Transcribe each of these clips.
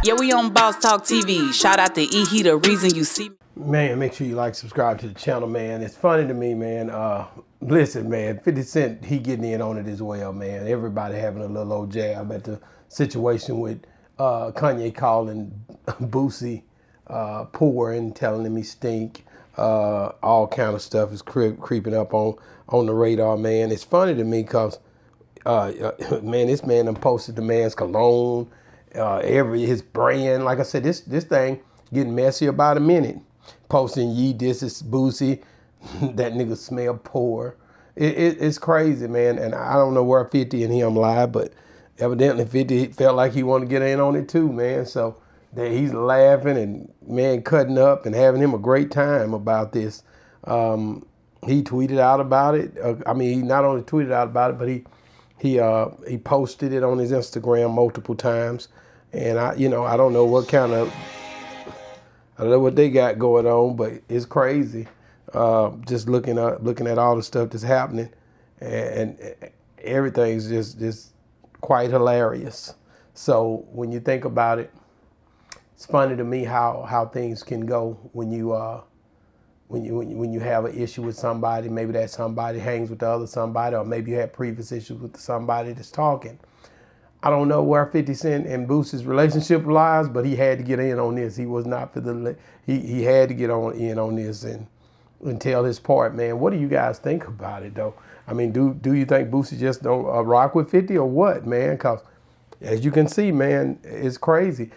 Yeah, we on Boss Talk TV. Shout out to E. He the reason you see me. Man, make sure you like, subscribe to the channel, man. It's funny to me, man. Listen, man, 50 Cent, he getting in on it as well, man. Everybody having a little old jab at the situation with Kanye calling Boosie poor and telling him he stink. All kind of stuff is creeping up on the radar, man. It's funny to me because, man, this man done posted the man's cologne, his brand. Like I said, this thing getting messy about a minute. Posting Yee, this is Boosie, that nigga smell poor. It's crazy, man. And I don't know where 50 and him lie, but evidently 50 felt like he wanted to get in on it too, man. So that he's laughing and, man, cutting up and having him a great time about this. He tweeted out about it. He not only tweeted out about it, but he posted it on his Instagram multiple times. And I don't know what kind of, I don't know what they got going on, but it's crazy. Just looking at all the stuff that's happening, and everything's just quite hilarious. So when you think about it, it's funny to me how things can go when you have an issue with somebody. Maybe that somebody hangs with the other somebody, or maybe you had previous issues with somebody that's talking. I don't know where 50 Cent and Boosie's relationship lies, but he had to get in on this. He was not for the, he had to get in on this and tell his part, man. What do you guys think about it, though? I mean, do you think Boosie just don't rock with 50 or what, man? Because as you can see, man, it's crazy.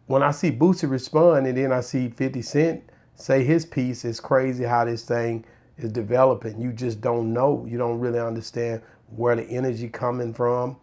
When I see Boosie respond and then I see 50 Cent say his piece, it's crazy how this thing is developing. You just don't know. You don't really understand where the energy coming from.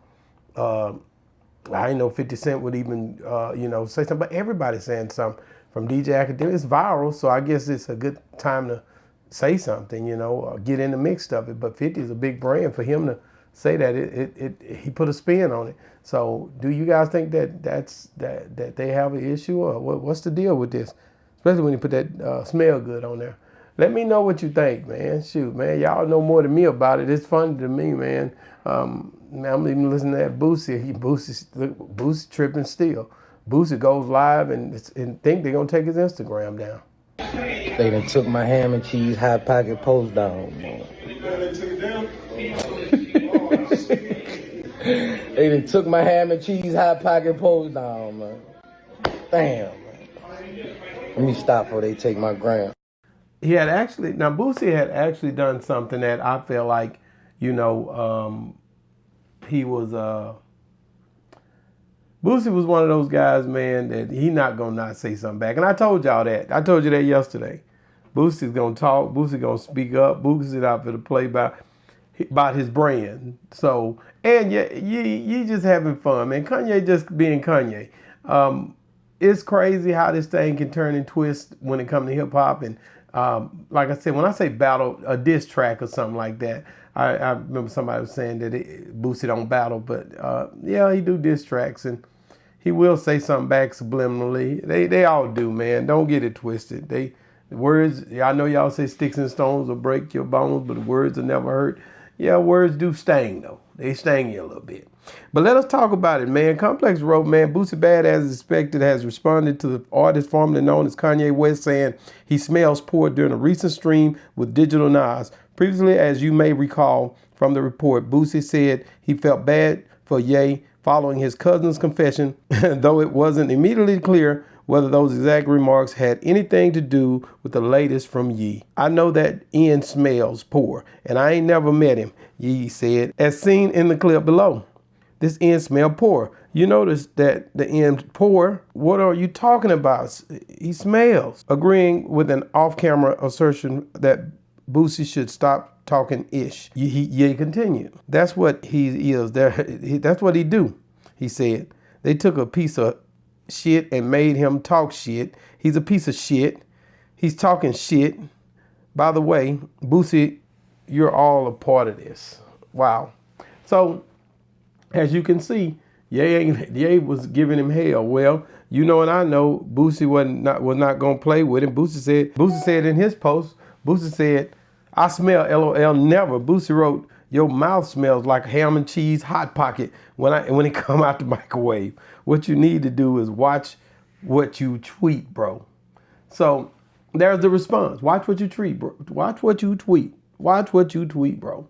I didn't know 50 Cent would even, say something, but everybody's saying something from DJ Academic. It's viral, so I guess it's a good time to say something, or get in the mix of it. But 50 is a big brand. For him to say that, he put a spin on it. So do you guys think that they have an issue, or what's the deal with this? Especially when you put that smell good on there. Let me know what you think, man. Shoot, man, y'all know more than me about it. It's funny to me, man. I'm even listening to that Boosie. Boosie tripping still. Boosie goes live and think they're gonna take his Instagram down. They done took my ham and cheese hot pocket post down, man. They took it down? They done took my ham and cheese hot pocket post down, man. Damn, man. Let me stop before they take my gram. Boosie had actually done something that I feel like, he was, Boosie was one of those guys, man, that he not gonna not say something back. And I told y'all that. I told you that yesterday. Boosie's gonna talk. Boosie's gonna speak up. Boosie's out for the play about his brand. So, and you just having fun, man. Kanye just being Kanye. It's crazy how this thing can turn and twist when it comes to hip hop. And like I said, when I say battle, a diss track or something like that, I remember somebody was saying that Boosie don't battle, but yeah, he do diss tracks and he will say something back subliminally. They all do, man. Don't get it twisted. The words, I know y'all say sticks and stones will break your bones, but the words will never hurt. Yeah, words do sting though. They sting you a little bit. But let us talk about it, man. Complex wrote, man, Boosie Bad as expected has responded to the artist formerly known as Kanye West, saying he smells poor during a recent stream with Digital Nas. Previously, as you may recall from the report, Boosie said he felt bad for Ye following his cousin's confession, though it wasn't immediately clear whether those exact remarks had anything to do with the latest from Ye. I know that Ian smells poor, and I ain't never met him, Ye said, as seen in the clip below. This Ian smell poor. You notice that the Ian poor, what are you talking about? He smells. Agreeing with an off-camera assertion that Boosie should stop talking ish. Ye continued. That's what he is. That's what he do, he said. They took a piece of shit and made him talk shit. He's a piece of shit. He's talking shit. By the way, Boosie, you're all a part of this. Wow. So, as you can see, Ye was giving him hell. Well, you know and I know Boosie was not gonna play with him. Boosie said in his post, Boosie said, I smell LOL never. Boosie wrote, your mouth smells like ham and cheese hot pocket when it come out the microwave. What you need to do is watch what you tweet, bro. So there's the response. Watch what you tweet, bro. Watch what you tweet. Watch what you tweet, bro.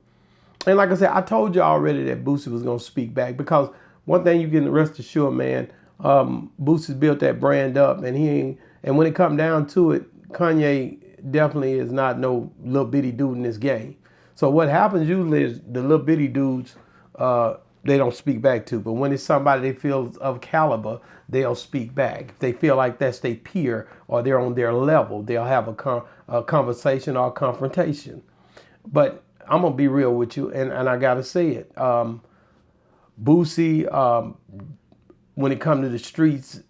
And like I said, I told you already that Boosie was going to speak back, because one thing you can rest assured, man, Boosie's built that brand up, and when it come down to it, Kanye definitely is not no little bitty dude in this game. So what happens usually is the little bitty dudes, they don't speak back to. But when it's somebody they feel of caliber, they'll speak back. If they feel like that's their peer or they're on their level, they'll have a conversation or a confrontation. But I'm going to be real with you, and I got to say it. Boosie, when it comes to the streets,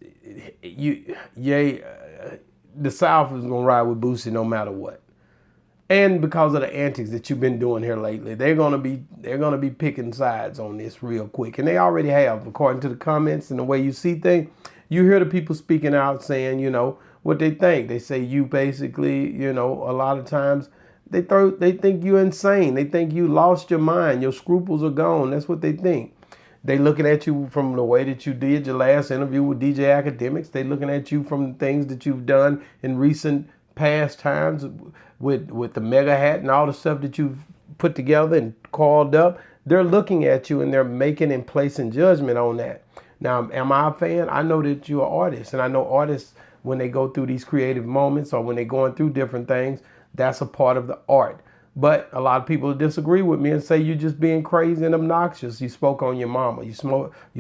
the South is going to ride with Boosie no matter what. And because of the antics that you've been doing here lately, they're gonna be picking sides on this real quick, and they already have, according to the comments and the way you see things. You hear the people speaking out saying, what they think. They say you basically, a lot of times they think you're insane. They think you lost your mind. Your scruples are gone. That's what they think. They looking at you from the way that you did your last interview with DJ Academics. They looking at you from the things that you've done in recent past times with the mega hat and all the stuff that you've put together and called up. They're looking at you and they're making and placing judgment on that. Now, am I a fan? I know that you're an artist, and I know artists, when they go through these creative moments or when they're going through different things, that's a part of the art. But a lot of people disagree with me and say you're just being crazy and obnoxious. You spoke on your mama. You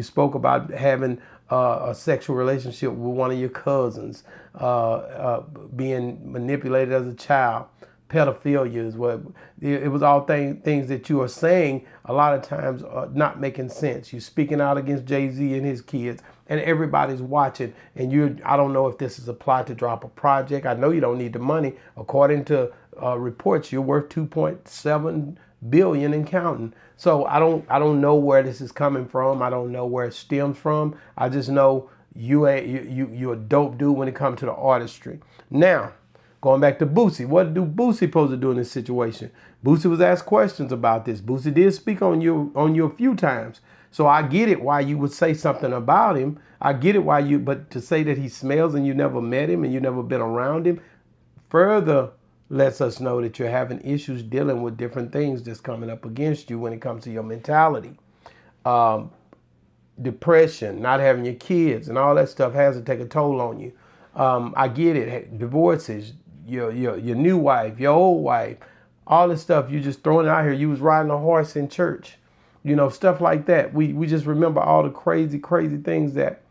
spoke about having a sexual relationship with one of your cousins, being manipulated as a child. Pedophilia is what it was. All things that you are saying a lot of times are not making sense. You're speaking out against Jay-Z and his kids, and everybody's watching. And I don't know if this is a plot to drop a project. I know you don't need the money. According to reports, you're worth $2.7 billion and counting. So I don't know where this is coming from. I don't know where it stems from. I just know you're a dope dude when it comes to the artistry. Now, going back to Boosie, what do Boosie supposed to do in this situation? Boosie was asked questions about this. Boosie did speak on you a few times. So I get it why you would say something about him. I get it but to say that he smells and you never met him and you never been around him, further lets us know that you're having issues dealing with different things that's coming up against you when it comes to your mentality. Depression, not having your kids, and all that stuff has to take a toll on you. I get it. Divorces, your new wife, your old wife, all this stuff you just throwing it out here. You was riding a horse in church, stuff like that. We just remember all the crazy things that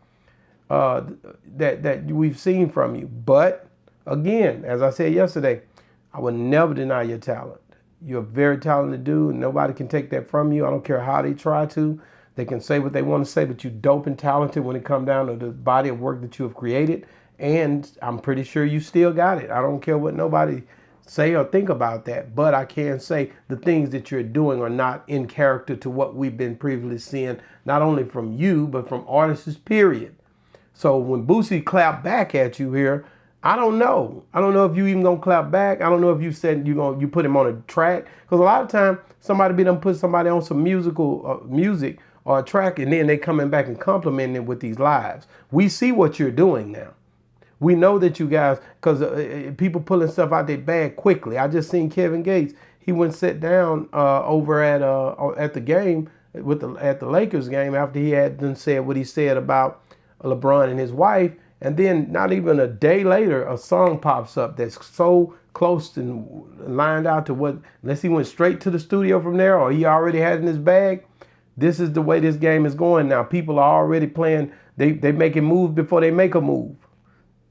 we've seen from you. But again, as I said yesterday, I would never deny your talent. You're a very talented dude, and nobody can take that from you. I don't care how they try to. They can say what they want to say, but you're dope and talented when it comes down to the body of work that you have created. And I'm pretty sure you still got it. I don't care what nobody say or think about that. But I can say the things that you're doing are not in character to what we've been previously seeing, not only from you, but from artists, period. So when Boosie clapped back at you here, I don't know. I don't know if you even gonna clap back. I don't know if you said you put him on a track, because a lot of time somebody be done put somebody on some music or a track, and then they coming back and complimenting it with these lives. We see what you're doing now. We know that you guys, because people pulling stuff out their bag quickly. I just seen Kevin Gates. He went and sat down over at the game at the Lakers game after he had done said what he said about LeBron and his wife. And then not even a day later, a song pops up that's so close and lined out to what, unless he went straight to the studio from there or he already had it in his bag. This is the way this game is going now. People are already playing. They making moves before they make a move.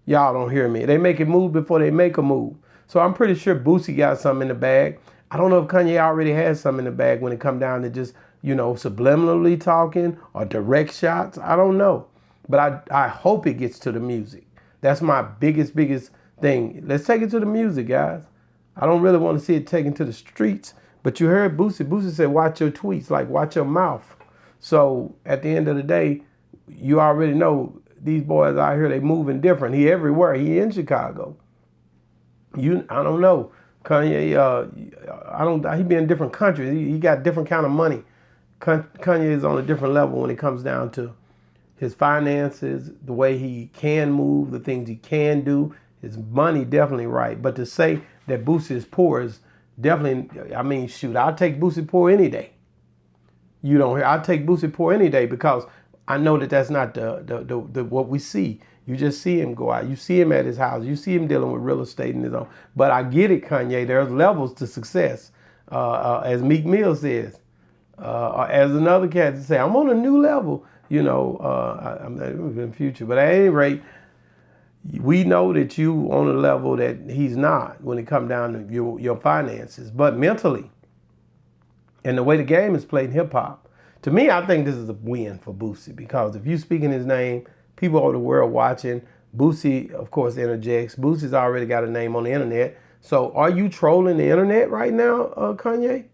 Y'all don't hear me. They making moves before they make a move. So I'm pretty sure Boosie got something in the bag. I don't know if Kanye already has something in the bag when it come down to just, subliminally talking or direct shots. I don't know. But I hope it gets to the music. That's my biggest thing. Let's take it to the music, guys. I don't really want to see it taken to the streets. But you heard Boosie. Boosie said, watch your tweets, like watch your mouth. So at the end of the day, you already know these boys out here, they moving different. He everywhere. He in Chicago. I don't know. Kanye, he be in different countries. He got different kind of money. Kanye is on a different level when it comes down to his finances, the way he can move, the things he can do, his money definitely right. But to say that Boosie is poor is definitely, I mean, shoot, I'll take Boosie poor any day. You don't hear, I'll take Boosie poor any day because I know that that's not the what we see. You just see him go out. You see him at his house. You see him dealing with real estate in his own. But I get it, Kanye. There's levels to success. As Meek Mill says, as another cat to say, I'm on a new level, you know, I'm in the future. But at any rate, we know that you on a level that he's not when it comes down to your finances. But mentally, and the way the game is played in hip hop, to me, I think this is a win for Boosie because if you speak in his name, people over the world watching. Boosie, of course, interjects. Boosie's already got a name on the internet. So are you trolling the internet right now, Kanye?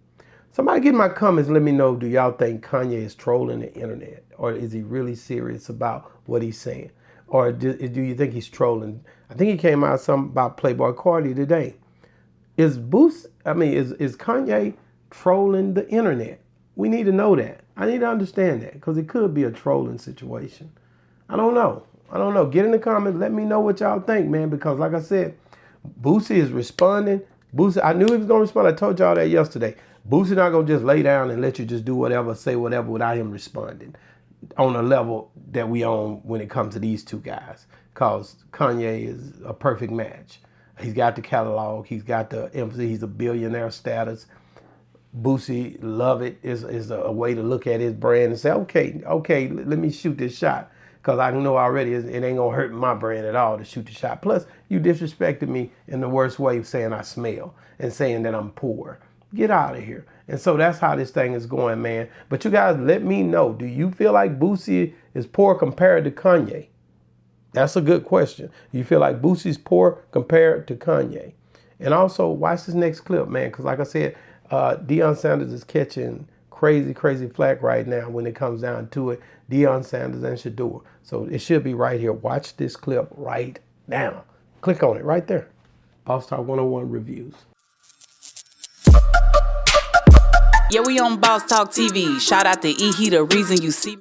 Somebody get in my comments and let me know, do y'all think Kanye is trolling the internet? Or is he really serious about what he's saying? Or do you think he's trolling? I think he came out something about Playboy Cardi today. Is Kanye trolling the internet? We need to know that. I need to understand that because it could be a trolling situation. I don't know. Get in the comments. Let me know what y'all think, man, because like I said, Boosie is responding. Boosie, I knew he was going to respond. I told y'all that yesterday. Boosie not going to just lay down and let you just do whatever, say whatever without him responding on a level that we own when it comes to these two guys. Because Kanye is a perfect match. He's got the catalog. He's got the empathy. He's a billionaire status. Boosie, love it. Is a way to look at his brand and say, okay, let me shoot this shot. Because I know already it ain't going to hurt my brand at all to shoot the shot. Plus, you disrespected me in the worst way, saying I smell and saying that I'm poor. Get out of here. And so that's how this thing is going, man. But you guys, let me know. Do you feel like Boosie is poor compared to Kanye? That's a good question. You feel like Boosie's poor compared to Kanye? And also, watch this next clip, man. Because like I said, Deion Sanders is catching crazy flack right now when it comes down to it. Deion Sanders and Shador. So it should be right here. Watch this clip right now. Click on it right there. Boss Talk 101 reviews. Yeah, we on Boss Talk TV. Shout out to E. He the reason you see me.